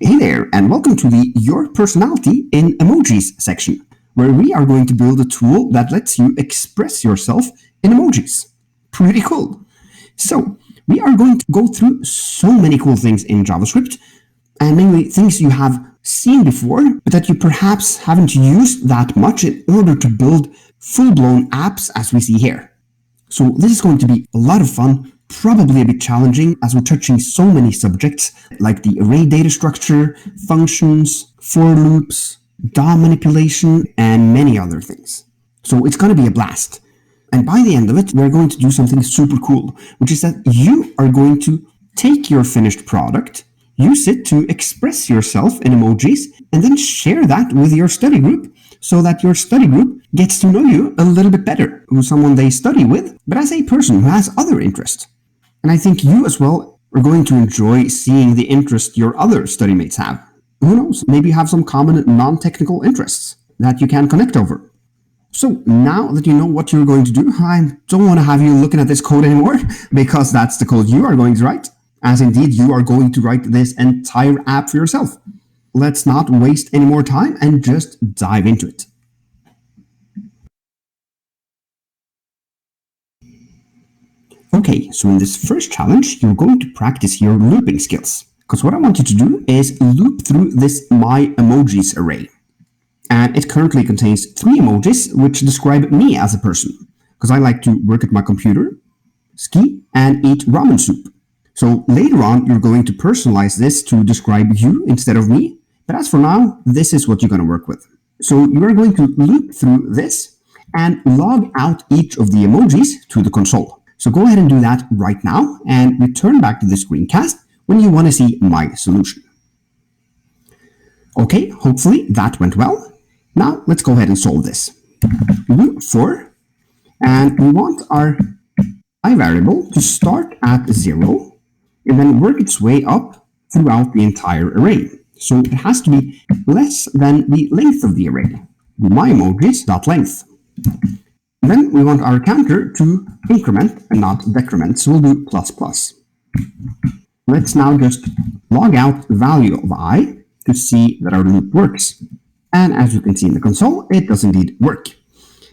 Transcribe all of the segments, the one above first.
Hey there, and welcome to the Your Personality in Emojis section, where we are going to build a tool that lets you express yourself in emojis. Pretty cool. So, we are going to go through so many cool things in JavaScript, and mainly things you have seen before, but that you perhaps haven't used that much in order to build full-blown apps as we see here. So this is going to be a lot of fun, probably a bit challenging as we're touching so many subjects like the array data structure, functions, for loops, DOM manipulation, and many other things. So it's going to be a blast. And by the end of it, we're going to do something super cool, which is that you are going to take your finished product, use it to express yourself in emojis, and then share that with your study group so that your study group gets to know you a little bit better, who's someone they study with, but as a person who has other interests. And I think you as well are going to enjoy seeing the interest your other study mates have. Who knows, maybe you have some common non-technical interests that you can connect over. So now that you know what you're going to do, I don't want to have you looking at this code anymore, because that's the code you are going to write, as indeed you are going to write this entire app for yourself. Let's not waste any more time and just dive into it. Okay, so in this first challenge, you're going to practice your looping skills. Because what I want you to do is loop through this My Emojis array. And it currently contains 3 emojis which describe me as a person. Because I like to work at my computer, ski, and eat ramen soup. So later on, you're going to personalize this to describe you instead of me. But as for now, this is what you're going to work with. So you are going to loop through this and log out each of the emojis to the console. So go ahead and do that right now and return back to the screencast when you want to see my solution. Okay, hopefully that went well. Now let's go ahead and solve this. Loop for, and we want our I variable to start at 0 and then work its way up throughout the entire array. So it has to be less than the length of the array. My emojis.length. Then we want our counter to increment and not decrement, so we'll do ++. Let's now just log out the value of I to see that our loop works. And as you can see in the console, it does indeed work.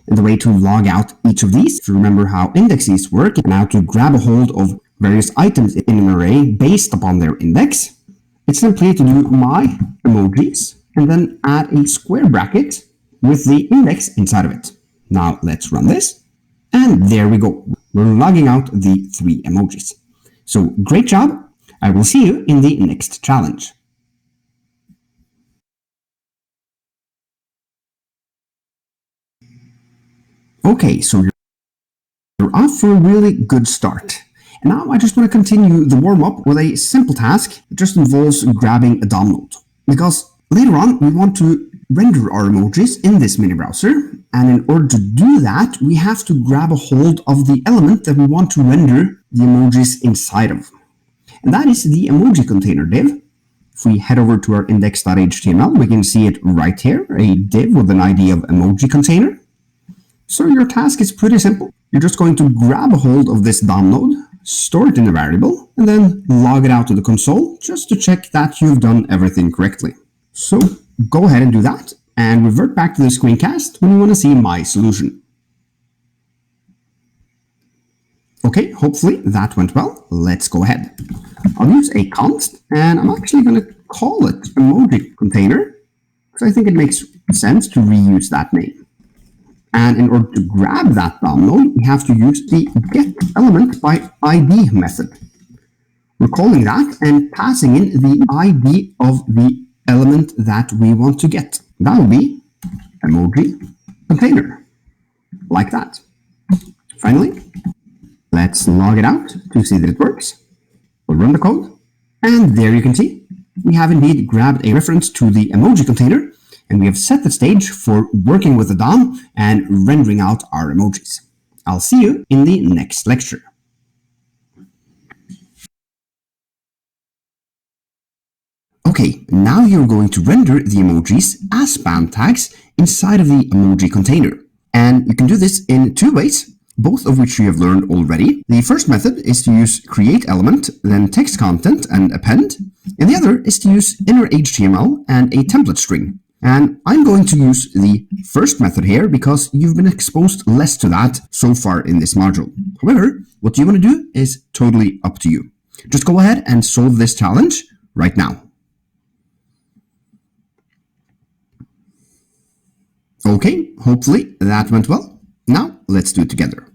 And the way to log out each of these, if you remember how indexes work, and how to grab a hold of various items in an array based upon their index, it's simply to do my emojis and then add a square bracket with the index inside of it. Now let's run this, and there we go. We're logging out the 3 emojis. So great job. I will see you in the next challenge. Okay, so you're off for a really good start. And now I just want to continue the warm-up with a simple task that just involves grabbing a DOM node. Because later on, we want to render our emojis in this mini browser. And in order to do that, we have to grab a hold of the element that we want to render the emojis inside of. And that is the emoji container div. If we head over to our index.html, we can see it right here, a div with an ID of emoji container. So your task is pretty simple. You're just going to grab a hold of this DOM node, store it in a variable, and then log it out to the console just to check that you've done everything correctly. So go ahead and do that, and revert back to the screencast when you want to see my solution. Okay, hopefully that went well. Let's go ahead. I'll use a const, and I'm actually going to call it emoji container, because I think it makes sense to reuse that name. And in order to grab that DOM node, we have to use the getElementById method. We're calling that and passing in the ID of the element that we want to get. That will be emoji container, like that. Finally, let's log it out to see that it works. We'll run the code, and there you can see we have indeed grabbed a reference to the emoji container, and we have set the stage for working with the DOM and rendering out our emojis. I'll see you in the next lecture. Okay, now you're going to render the emojis as spam tags inside of the emoji container. And you can do this in 2 ways. both of which you have learned already. The first method is to use createElement, then text content and append. And the other is to use inner HTML and a template string. And I'm going to use the first method here because you've been exposed less to that so far in this module. However, what you want to do is totally up to you. Just go ahead and solve this challenge right now. Okay, hopefully that went well. Now let's do it together.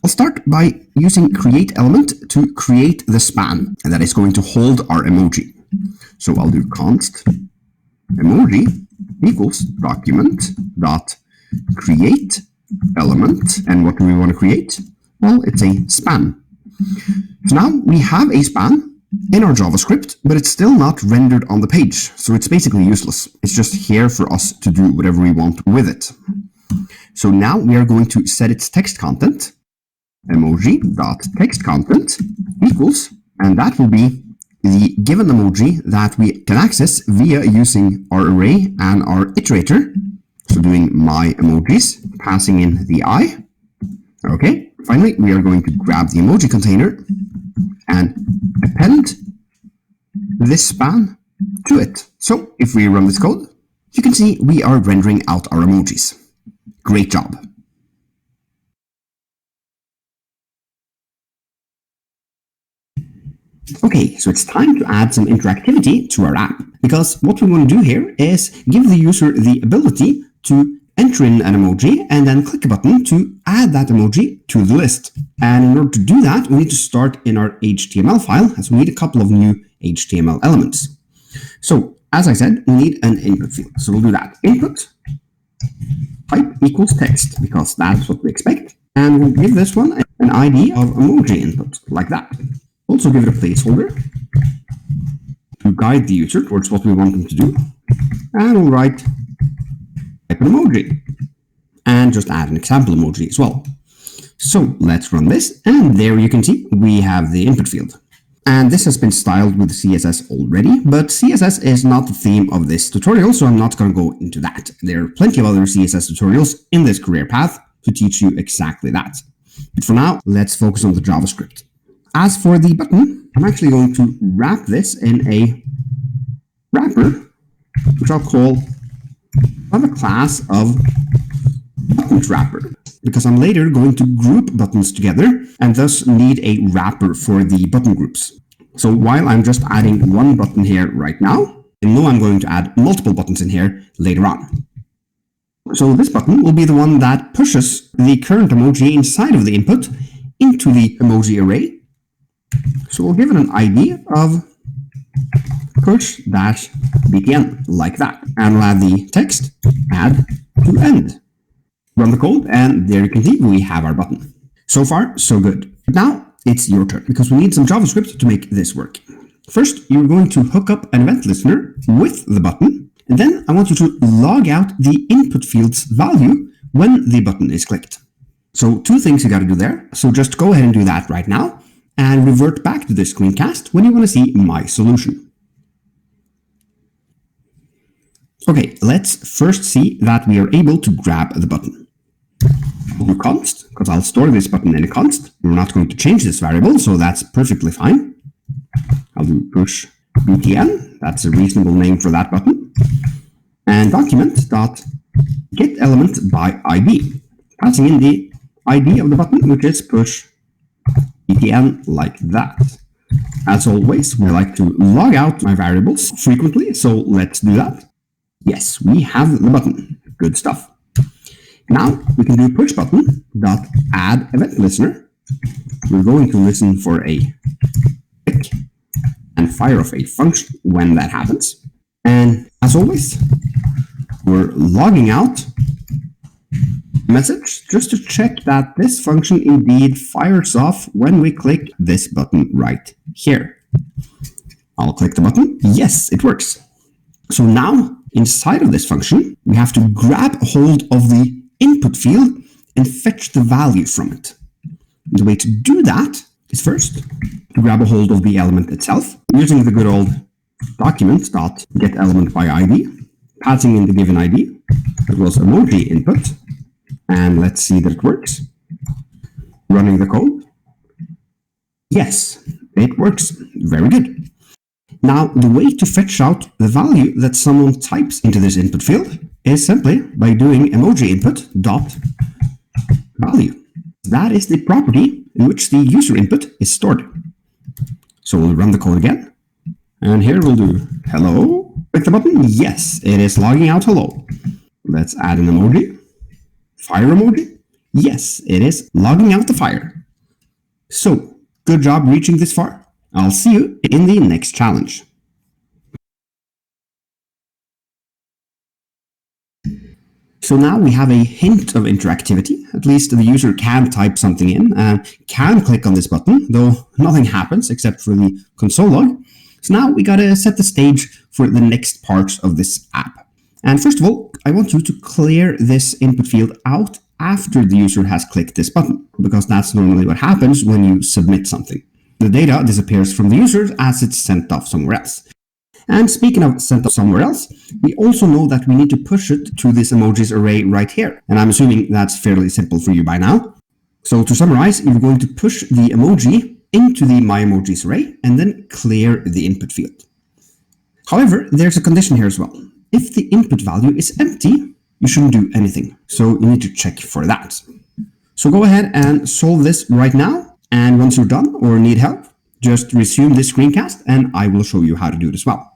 I'll start by using create element to create the span that is going to hold our emoji. So I'll do const emoji equals document dot create element. And what do we want to create? Well, it's a span. So now we have a span in our JavaScript, but it's still not rendered on the page. So it's basically useless. It's just here for us to do whatever we want with it. So now we are going to set its text content, emoji.textContent equals, and that will be the given emoji that we can access via using our array and our iterator. So doing my emojis, passing in the I. Okay, finally, we are going to grab the emoji container and append this span to it. So if we run this code, you can see we are rendering out our emojis. Great job. Okay, so it's time to add some interactivity to our app, because what we want to do here is give the user the ability to enter in an emoji and then click a button to add that emoji to the list. And in order to do that, we need to start in our HTML file, as we need a couple of new HTML elements. So as I said, we need an input field. So we'll do that. Input type equals text, because that's what we expect. And we'll give this one an ID of emoji input, like that. Also give it a placeholder to guide the user towards what we want them to do. And we'll write type an emoji and just add an example emoji as well. So let's run this, and there you can see we have the input field. And this has been styled with CSS already, but CSS is not the theme of this tutorial, so I'm not going to go into that. There are plenty of other CSS tutorials in this career path to teach you exactly that. But for now, let's focus on the JavaScript. As for the button, I'm actually going to wrap this in a wrapper, which I'll call a class of buttons wrapper, because I'm later going to group buttons together and thus need a wrapper for the button groups. So while I'm just adding one button here right now, I know I'm going to add multiple buttons in here later on. So this button will be the one that pushes the current emoji inside of the input into the emoji array. So we'll give it an ID of push-btn, like that. And we'll add the text, add to end. Run the code, and there you can see we have our button. So far, so good. Now it's your turn, because we need some JavaScript to make this work. First, you're going to hook up an event listener with the button, and then I want you to log out the input field's value when the button is clicked. So two things you got to do there. So just go ahead and do that right now, and revert back to this screencast when you want to see my solution. Okay, let's first see that we are able to grab the button. I'll do const, because I'll store this button in a const. We're not going to change this variable, so that's perfectly fine. I'll do push btn, that's a reasonable name for that button. And document.getElement by ID, passing in the ID of the button, which is push btn, like that. As always, we like to log out my variables frequently, so let's do that. Yes, we have the button. Good stuff. Now we can do push button dot add event listener. We're going to listen for a click and fire off a function when that happens. And as always, we're logging out message just to check that this function indeed fires off when we click this button right here. I'll click the button. Yes, it works. So now inside of this function, we have to grab hold of the input field and fetch the value from it. And the way to do that is first to grab a hold of the element itself using the good old document.getElement by ID, passing in the given ID. It was emoji input. And let's see that it works. Running the code. Yes, it works. Very good. Now, the way to fetch out the value that someone types into this input field is simply by doing emoji input dot value. That is the property in which the user input is stored. So we'll run the code again. And here we'll do hello. Click the button. Yes, it is logging out hello. Let's add an emoji. Fire emoji. Yes, it is logging out the fire. So, good job reaching this far. I'll see you in the next challenge. So now we have a hint of interactivity. At least the user can type something in and can click on this button, though nothing happens except for the console log. So now we gotta set the stage for the next parts of this app. And first of all, I want you to clear this input field out after the user has clicked this button, because that's normally what happens when you submit something. The data disappears from the user as it's sent off somewhere else. And speaking of sent off somewhere else, we also know that we need to push it to this emojis array right here. And I'm assuming that's fairly simple for you by now. So to summarize, you're going to push the emoji into the my emojis array and then clear the input field. However, there's a condition here as well. If the input value is empty, you shouldn't do anything. So you need to check for that. So go ahead and solve this right now. And once you're done or need help, just resume this screencast and I will show you how to do it as well.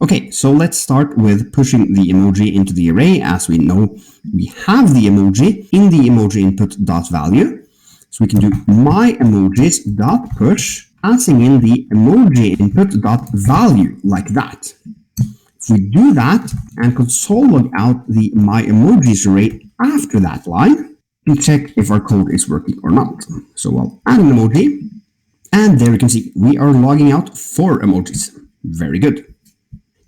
Okay, so let's start with pushing the emoji into the array. As we know, we have the emoji in the emoji input dot value. So we can do my emojis dot push, passing in the emoji input dot value like that. If we do that and console log out the my emojis array after that line, we check if our code is working or not. So I'll add an emoji, and there you can see we are logging out 4 emojis. Very good.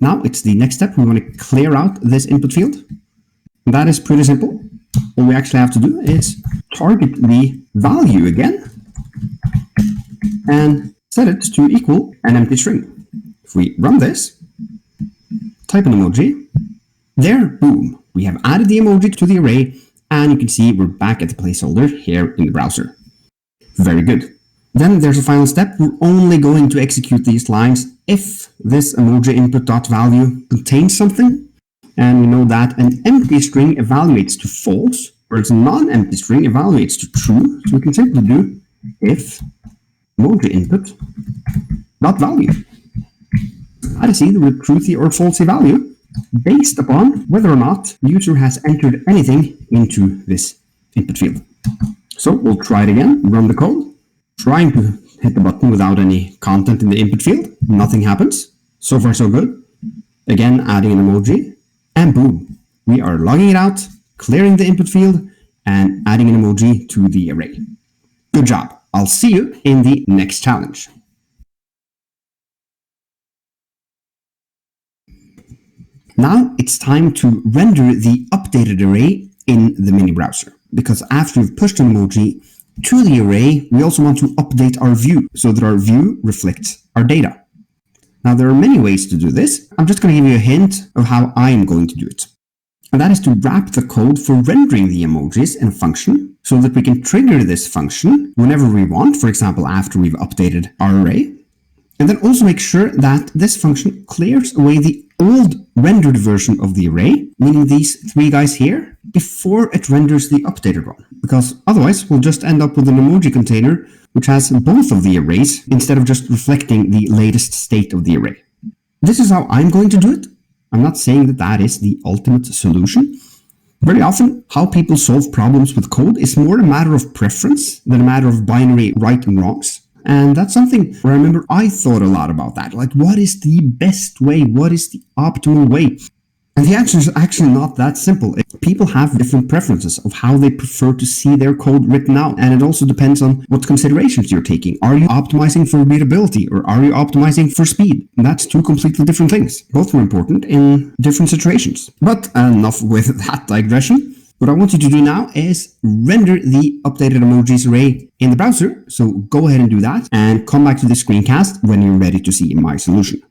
Now it's the next step. We want to clear out this input field. That is pretty simple. All we actually have to do is target the value again and set it to equal an empty string. If we run this, type an emoji, there, boom, we have added the emoji to the array, and you can see we're back at the placeholder here in the browser. Very good. Then there's a final step. We're only going to execute these lines if this emoji input dot value contains something. And we know that an empty string evaluates to false, whereas a non-empty string evaluates to true. So we can simply do if emoji input dot value. That is either a truthy or falsy value based upon whether or not the user has entered anything into this input field. So we'll try it again, run the code. Trying to hit the button without any content in the input field. Nothing happens. So far, so good. Again, adding an emoji. And boom, we are logging it out, clearing the input field, and adding an emoji to the array. Good job. I'll see you in the next challenge. Now it's time to render the updated array in the mini browser. Because after you've pushed an emoji to the array, we also want to update our view so that our view reflects our data. Now, there are many ways to do this. I'm just going to give you a hint of how I'm going to do it. And that is to wrap the code for rendering the emojis in a function so that we can trigger this function whenever we want, for example, after we've updated our array. And then also make sure that this function clears away the old rendered version of the array, meaning these 3 guys here, before it renders the updated one. Because otherwise, we'll just end up with an emoji container which has both of the arrays instead of just reflecting the latest state of the array. This is how I'm going to do it. I'm not saying that that is the ultimate solution. Very often, how people solve problems with code is more a matter of preference than a matter of binary right and wrongs. And that's something where I remember I thought a lot about that. Like, what is the best way? What is the optimal way? And the answer is actually not that simple. People have different preferences of how they prefer to see their code written out. And it also depends on what considerations you're taking. Are you optimizing for readability or are you optimizing for speed? And that's 2 completely different things. Both are important in different situations. But enough with that digression. What I want you to do now is render the updated emojis array in the browser. So go ahead and do that and come back to the screencast when you're ready to see my solution.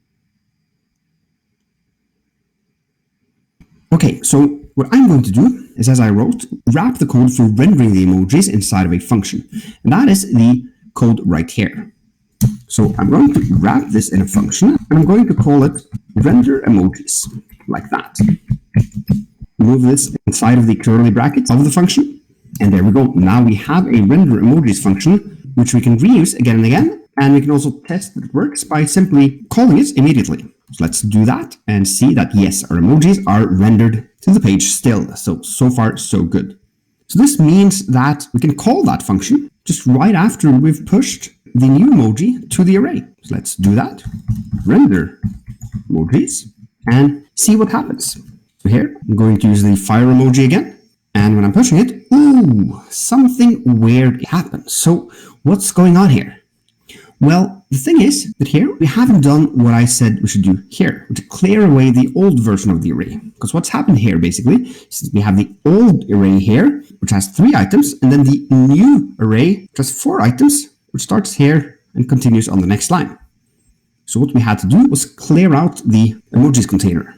Okay, so what I'm going to do is, as I wrote, wrap the code for rendering the emojis inside of a function. And that is the code right here. So I'm going to wrap this in a function, and I'm going to call it render emojis, like that. Move this inside of the curly brackets of the function, and there we go. Now we have a render emojis function, which we can reuse again and again, and we can also test that it works by simply calling it immediately. So let's do that and see that yes, our emojis are rendered to the page still. So far, so good. So this means that we can call that function just right after we've pushed the new emoji to the array. So let's do that. Render emojis and see what happens. So here, I'm going to use the fire emoji again. And when I'm pushing it, ooh, something weird happens. So what's going on here? Well, the thing is that here we haven't done what I said we should do here, to clear away the old version of the array. Because what's happened here basically is that we have the old array here, which has 3 items, and then the new array, which has 4 items, which starts here and continues on the next line. So what we had to do was clear out the emojis container.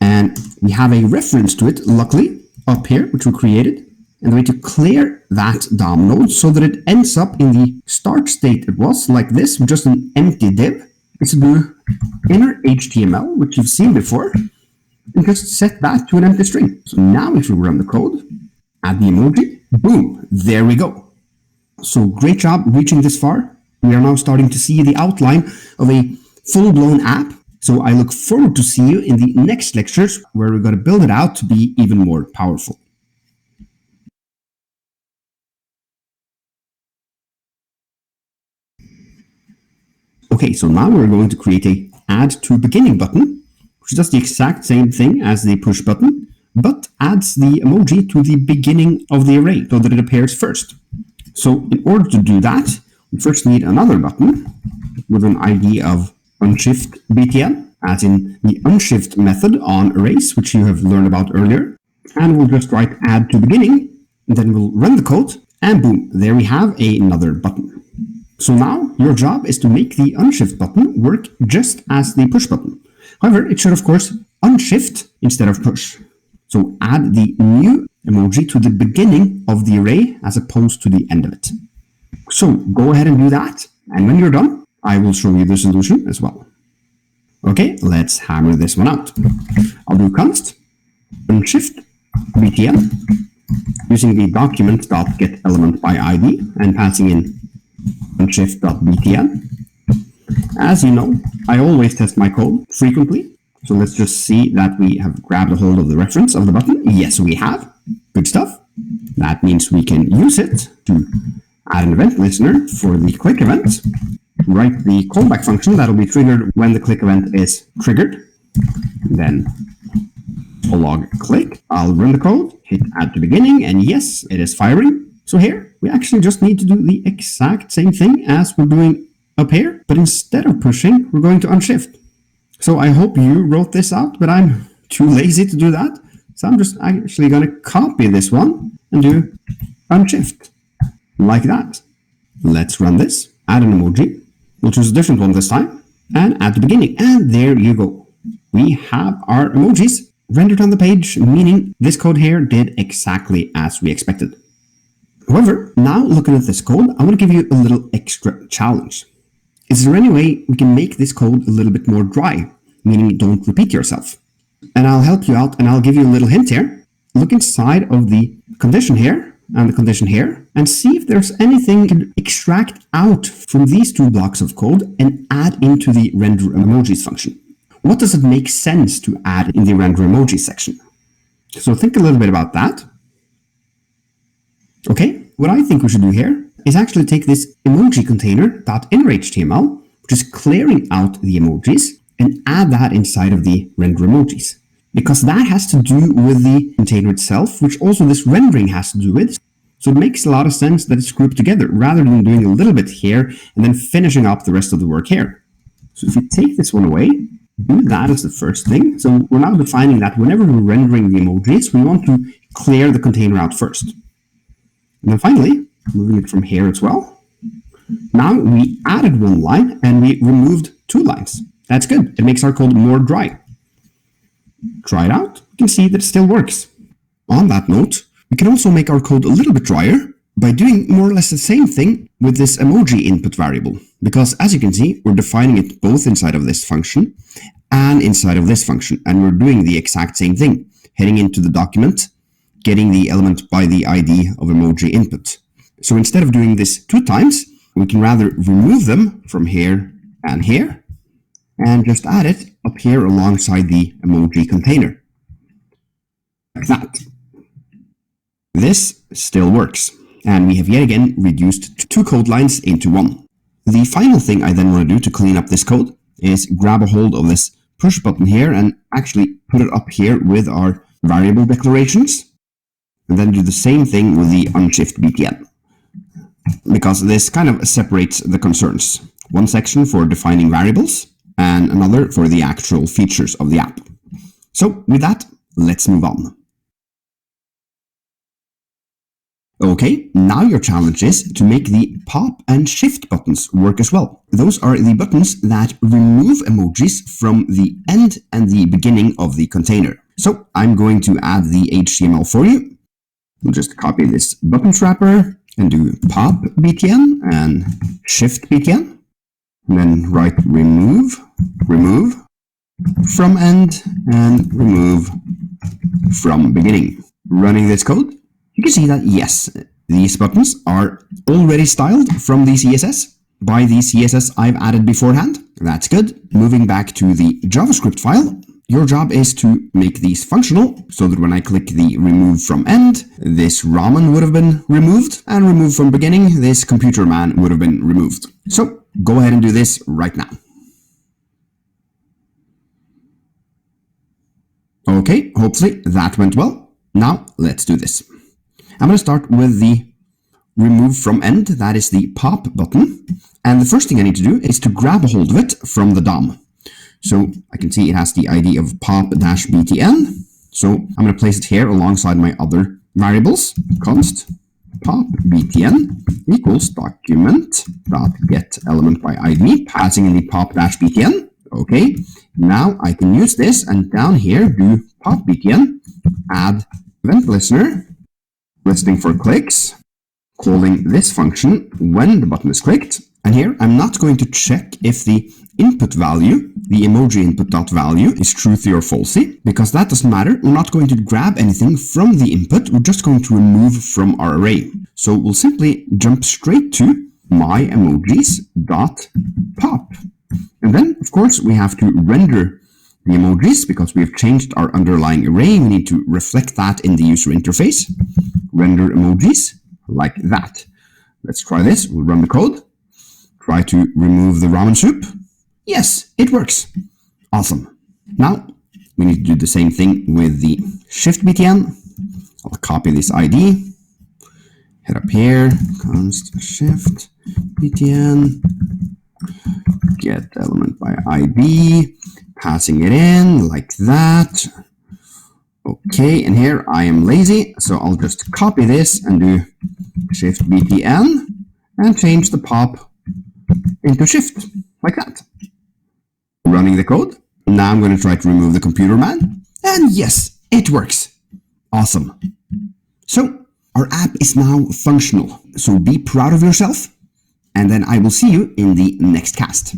And we have a reference to it, luckily, up here, which we created. And the way to clear that DOM node so that it ends up in the start state it was, like this, with just an empty div, is to do inner HTML, which you've seen before, and just set that to an empty string. So now if we run the code, add the emoji, boom, there we go. So great job reaching this far. We are now starting to see the outline of a full-blown app. So I look forward to see you in the next lectures where we're going to build it out to be even more powerful. Okay, so now we're going to create a add to beginning button, which does the exact same thing as the push button, but adds the emoji to the beginning of the array so that it appears first. So in order to do that, we first need another button with an ID of unshift btn, as in the unshift method on arrays, which you have learned about earlier. And we'll just write add to beginning, and then we'll run the code, and boom, there we have another button. So now your job is to make the unshift button work just as the push button. However, it should of course unshift instead of push. So add the new emoji to the beginning of the array as opposed to the end of it. So go ahead and do that. And when you're done, I will show you the solution as well. Okay, let's hammer this one out. I'll do const unshift btn using the document.getElementById and passing in unshift.btn. As you know, I always test my code frequently. So let's just see that we have grabbed a hold of the reference of the button. Yes, we have. Good stuff. That means we can use it to add an event listener for the click event. Write the callback function that'll be triggered when the click event is triggered. Then log click. I'll run the code, hit add to beginning, and yes, it is firing. So here, we actually just need to do the exact same thing as we're doing up here, but instead of pushing, we're going to unshift. So I hope you wrote this out, but I'm too lazy to do that. So I'm just actually going to copy this one and do unshift, like that. Let's run this, add an emoji. We'll choose a different one this time, and add the beginning. And there you go. We have our emojis rendered on the page, meaning this code here did exactly as we expected. However, now looking at this code, I want to give you a little extra challenge. Is there any way we can make this code a little bit more dry, meaning don't repeat yourself? And I'll help you out and I'll give you a little hint here. Look inside of the condition here and the condition here and see if there's anything you can extract out from these 2 blocks of code and add into the render emojis function. What does it make sense to add in the render emojis section? So think a little bit about that. Okay, what I think we should do here is actually take this emoji container.innerHTML, which is clearing out the emojis, and add that inside of the render emojis. Because that has to do with the container itself, which also this rendering has to do with. So it makes a lot of sense that it's grouped together, rather than doing a little bit here and then finishing up the rest of the work here. So if you take this one away, do that as the first thing. So we're now defining that whenever we're rendering the emojis, we want to clear the container out first. And then finally, moving it from here as well. Now we added 1 line and we removed 2 lines. That's good. It makes our code more dry. Try it out. You can see that it still works. On that note, we can also make our code a little bit drier by doing more or less the same thing with this emoji input variable. Because as you can see, we're defining it both inside of this function and inside of this function. And we're doing the exact same thing. Heading into the document, getting the element by the ID of emoji input. So instead of doing this 2 times, we can rather remove them from here and here, and just add it up here alongside the emoji container. Like that. This still works, and we have yet again reduced 2 code lines into 1. The final thing I then want to do to clean up this code is grab a hold of this push button here and actually put it up here with our variable declarations, and then do the same thing with the unshift btn. Because this kind of separates the concerns. One section for defining variables, and another for the actual features of the app. So with that, let's move on. Okay, now your challenge is to make the pop and shift buttons work as well. Those are the buttons that remove emojis from the end and the beginning of the container. So I'm going to add the HTML for you. We'll just copy this buttons wrapper and do pop btn and shift btn. And then write remove from end and remove from beginning. Running this code, you can see that yes, these buttons are already styled from the CSS by the CSS I've added beforehand. That's good. Moving back to the JavaScript file, your job is to make these functional so that when I click the remove from end, this ramen would have been removed, and remove from beginning, this computer man would have been removed. So go ahead and do this right now. Okay, hopefully that went well. Now let's do this. I'm going to start with the remove from end, that is the pop button. And the first thing I need to do is to grab a hold of it from the DOM. So I can see it has the ID of pop-btn. So I'm going to place it here alongside my other variables. Const pop-btn equals document.get element by ID, passing in the pop-btn. Okay, now I can use this and down here do pop-btn, add event listener, listening for clicks, calling this function when the button is clicked. And here I'm not going to check if the input value, the emoji input.value, is truthy or falsy, because that doesn't matter. We're not going to grab anything from the input. We're just going to remove from our array. So we'll simply jump straight to myemojis.pop. And then, of course, we have to render the emojis because we have changed our underlying array. We need to reflect that in the user interface. Render emojis like that. Let's try this. We'll run the code. Try to remove the ramen soup. Yes, it works. Awesome. Now we need to do the same thing with the shift btn. I'll copy this ID. Head up here. Const shift btn. Get element by ID. Passing it in like that. Okay, and here I am lazy, so I'll just copy this and do shift btn and change the pop into shift, like that. Running the code. Now I'm going to try to remove the computer man. And yes, it works. Awesome. So our app is now functional. So be proud of yourself. And then I will see you in the next cast.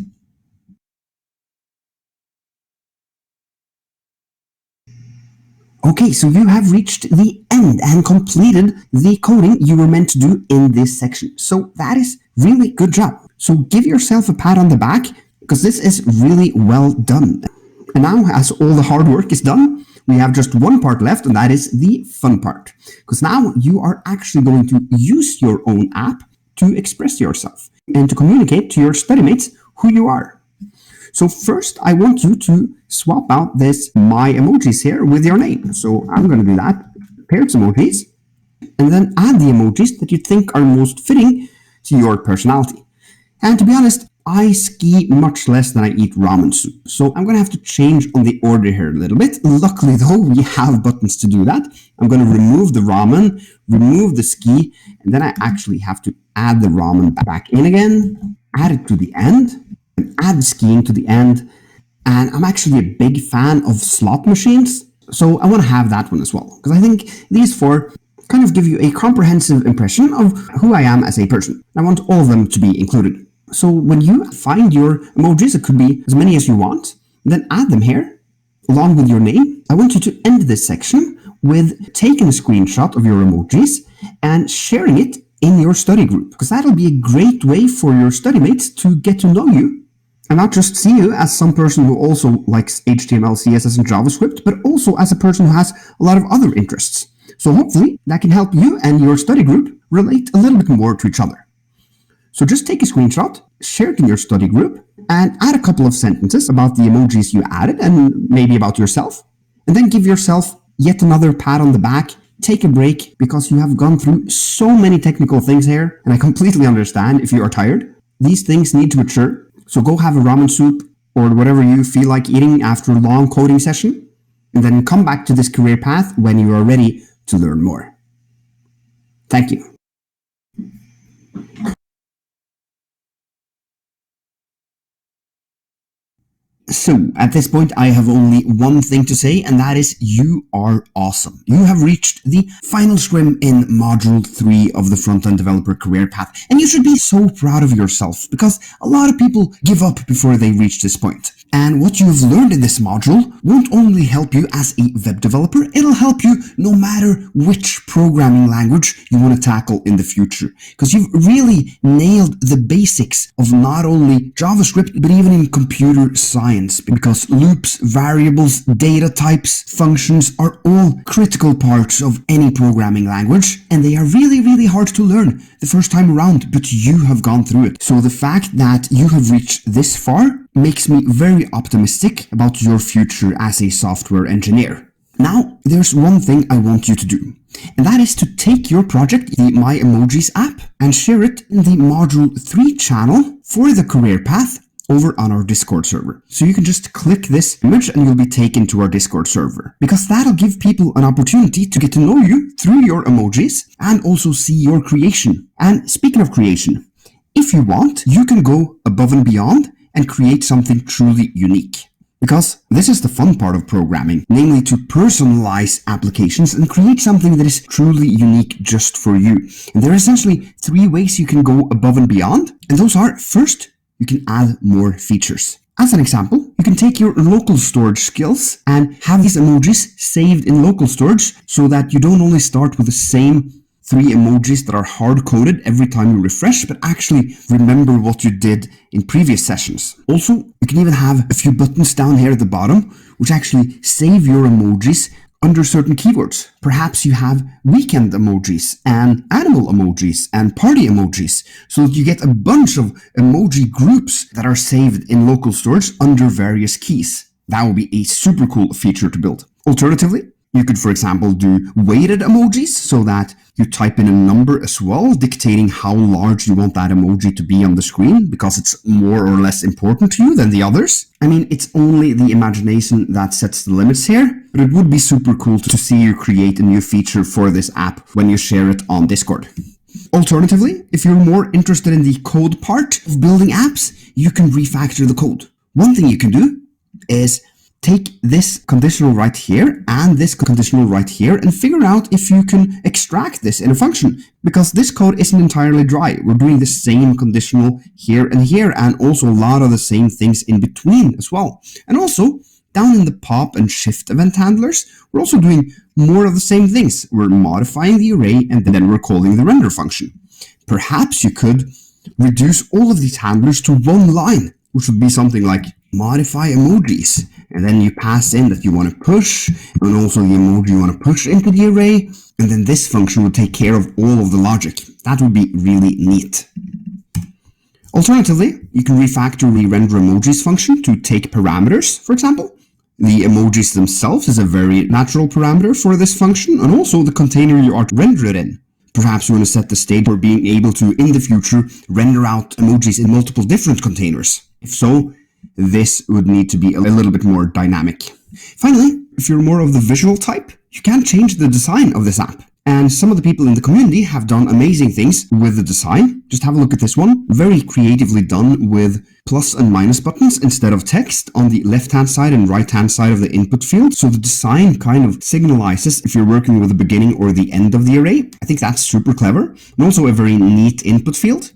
Okay, so you have reached the end and completed the coding you were meant to do in this section. So that is really good job. So give yourself a pat on the back because this is really well done. And now, as all the hard work is done, we have just one part left, and that is the fun part. Because now you are actually going to use your own app to express yourself and to communicate to your study mates who you are. So first, I want you to swap out this my emojis here with your name. So I'm going to do that. Pairs emojis. And then add the emojis that you think are most fitting to your personality. And to be honest, I ski much less than I eat ramen soup. So I'm going to have to change on the order here a little bit. Luckily though, we have buttons to do that. I'm going to remove the ramen, remove the ski, and then I actually have to add the ramen back in again, add it to the end, and add the skiing to the end. And I'm actually a big fan of slot machines. So I want to have that one as well. Because I think these four kind of give you a comprehensive impression of who I am as a person. I want all of them to be included. So when you find your emojis, it could be as many as you want, then add them here along with your name. I want you to end this section with taking a screenshot of your emojis and sharing it in your study group, because that'll be a great way for your study mates to get to know you and not just see you as some person who also likes HTML, CSS, and JavaScript, but also as a person who has a lot of other interests. So hopefully that can help you and your study group relate a little bit more to each other. So just take a screenshot, share it in your study group, and add a couple of sentences about the emojis you added and maybe about yourself. And then give yourself yet another pat on the back. Take a break because you have gone through so many technical things here, and I completely understand if you are tired. These things need to mature. So go have a ramen soup or whatever you feel like eating after a long coding session, and then come back to this career path when you are ready to learn more. Thank you. So, at this point, I have only one thing to say, and that is you are awesome. You have reached the final scrim in Module 3 of the Front-End Developer Career Path, and you should be so proud of yourself, because a lot of people give up before they reach this point. And what you've learned in this module won't only help you as a web developer, it'll help you no matter which programming language you want to tackle in the future. Because you've really nailed the basics of not only JavaScript, but even in computer science. Because loops, variables, data types, functions are all critical parts of any programming language, and they are really, really hard to learn the first time around, but you have gone through it. So the fact that you have reached this far makes me very optimistic about your future as a software engineer. Now, there's one thing I want you to do, and that is to take your project, the My Emojis app, and share it in the Module 3 channel for the career path over on our Discord server. So you can just click this image and you'll be taken to our Discord server, because that'll give people an opportunity to get to know you through your emojis and also see your creation. And speaking of creation, if you want, you can go above and beyond and create something truly unique. Because this is the fun part of programming, namely to personalize applications and create something that is truly unique just for you. And there are essentially 3 ways you can go above and beyond, and those are: first, you can add more features. As an example, you can take your local storage skills and have these emojis saved in local storage so that you don't only start with the same 3 emojis that are hard-coded every time you refresh, but actually remember what you did in previous sessions. Also, you can even have a few buttons down here at the bottom, which actually save your emojis under certain keywords. Perhaps you have weekend emojis and animal emojis and party emojis, so that you get a bunch of emoji groups that are saved in local storage under various keys. That would be a super cool feature to build. Alternatively, you could, for example, do weighted emojis so that you type in a number as well, dictating how large you want that emoji to be on the screen, because it's more or less important to you than the others. I mean, it's only the imagination that sets the limits here, but it would be super cool to see you create a new feature for this app when you share it on Discord. Alternatively, if you're more interested in the code part of building apps, you can refactor the code. One thing you can do is take this conditional right here and this conditional right here and figure out if you can extract this in a function, because this code isn't entirely dry. We're doing the same conditional here and also a lot of the same things in between as well. And also down in the pop and shift event handlers, we're also doing more of the same things. We're modifying the array and then we're calling the render function. Perhaps you could reduce all of these handlers to one line, which would be something like modify emojis, and then you pass in that you want to push and also the emoji you want to push into the array, and then this function would take care of all of the logic. That would be really neat. Alternatively, you can refactor the render emojis function to take parameters, for example. The emojis themselves is a very natural parameter for this function, and also the container you are to render it in. Perhaps you want to set the stage for being able to, in the future, render out emojis in multiple different containers. If so, this would need to be a little bit more dynamic. Finally, if you're more of the visual type, you can change the design of this app. And some of the people in the community have done amazing things with the design. Just have a look at this one. Very creatively done with plus and minus buttons instead of text on the left-hand side and right-hand side of the input field. So the design kind of signalizes if you're working with the beginning or the end of the array. I think that's super clever, and also a very neat input field.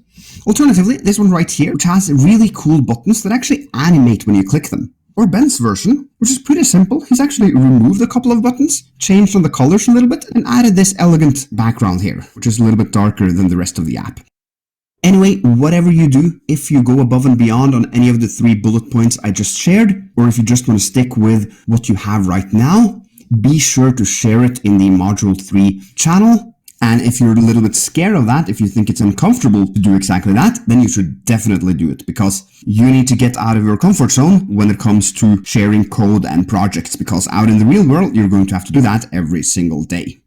Alternatively, this one right here, which has really cool buttons that actually animate when you click them. Or Ben's version, which is pretty simple. He's actually removed a couple of buttons, changed on the colors a little bit, and added this elegant background here, which is a little bit darker than the rest of the app. Anyway, whatever you do, if you go above and beyond on any of the 3 bullet points I just shared, or if you just want to stick with what you have right now, be sure to share it in the Module 3 channel. And if you're a little bit scared of that, if you think it's uncomfortable to do exactly that, then you should definitely do it, because you need to get out of your comfort zone when it comes to sharing code and projects, because out in the real world, you're going to have to do that every single day.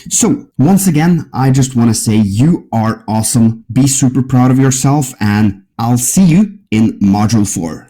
So once again, I just want to say you are awesome. Be super proud of yourself, and I'll see you in Module 4.